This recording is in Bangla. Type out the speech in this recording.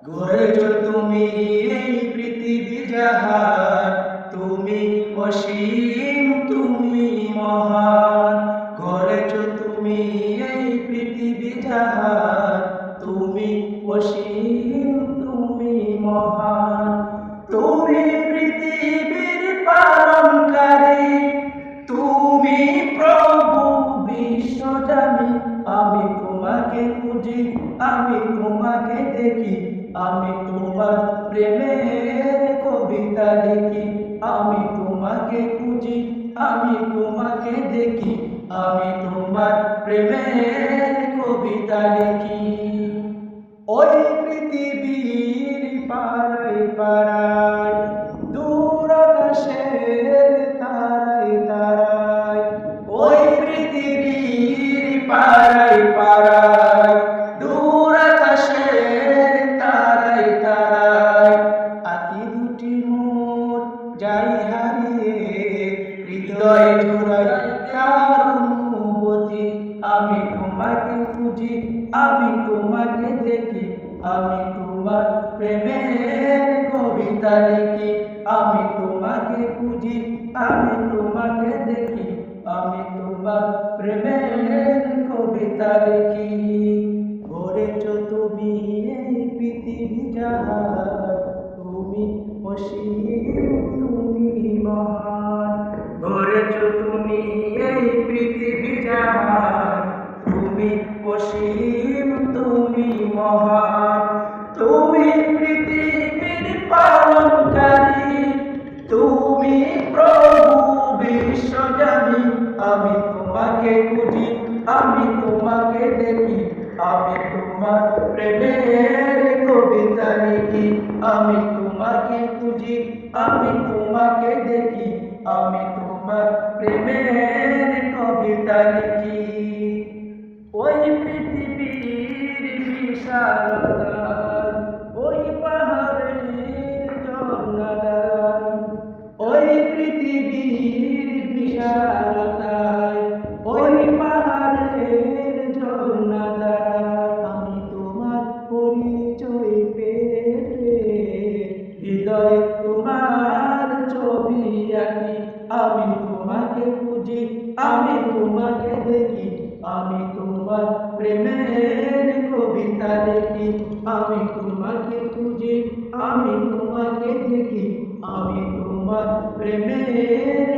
গড়েছো তুমি এই পৃথিবী জাহান, তুমি অসীম, তুমি মহান। গড়েছো তুমি এই পৃথিবী জাহান, তুমি অসীম, তুমি মহান। তুমি পৃথিবীর পালনকারী, তুমি প্রভু বিশ্বজানি। আমি তোমাকে খুঁজি, আমি তোমাকে দেখি, আমি তোমার প্রেমের কবিতা লিখি। আমি তোমাকে খুঁজি, আমি তোমাকে দেখি, আমি তোমার প্রেমের কবিতা লিখি। ওই পৃথিবীর পাড়ায় পাড়ায়, দূর আকাশের তারায় তারায়, ওই পৃথিবীর পাড়ায় পাড়ায়, দূর আকাশের তারায় তারায়, আঁকি দুটি মোর যাই হারিয়ে, হৃদয় জোড়ায় তার অনুভূতি। আমি তোমাকে খুঁজি, আমি তোমাকে দেখি, আমি তোমার প্রেমের কবিতা লিখি। আমি তোমাকে খুঁজি, আমি তোমাকে দেখি, আমি তোমার প্রেমের কবিতা লিখি। গড়েছো তুমি এই পৃথিবী জাহান, তুমি অসীম, তুমি মহান। গড়েছো তুমি এই পৃথিবী জাহান, তুমি অসীম, তুমি মহান। তুমি পৃথিবীর পালনকারী, তুমি প্রভু বিশ্বজানি। আমি তোমাকে খুঁজি, আমি তোমাকে দেখি, আমি তোমার প্রেমের কবিতা লিখি। আমি তোমাকে খুঁজি, আমি তোমাকে দেখি, আমি তোমার প্রেমের কবিতা লিখি। ওই পৃথিবীর বিশালতায়, ওই পাহাড়ের ঝর্ণাদার, ওই পৃথিবীর বিশালতায়, ওই পাহাড়ের ঝর্ণাদার, আমি তোমার পরিচয় পেতে হৃদয়ে তোমার ছবি আঁকি। আমি তোমাকে খুঁজি, আমি তোমাকে দেখি, আমি তোমার প্রেমের কবিতা লিখি। আমি তোমাকে খুঁজি, আমি তোমাকে দেখি, আমি তোমার প্রেমের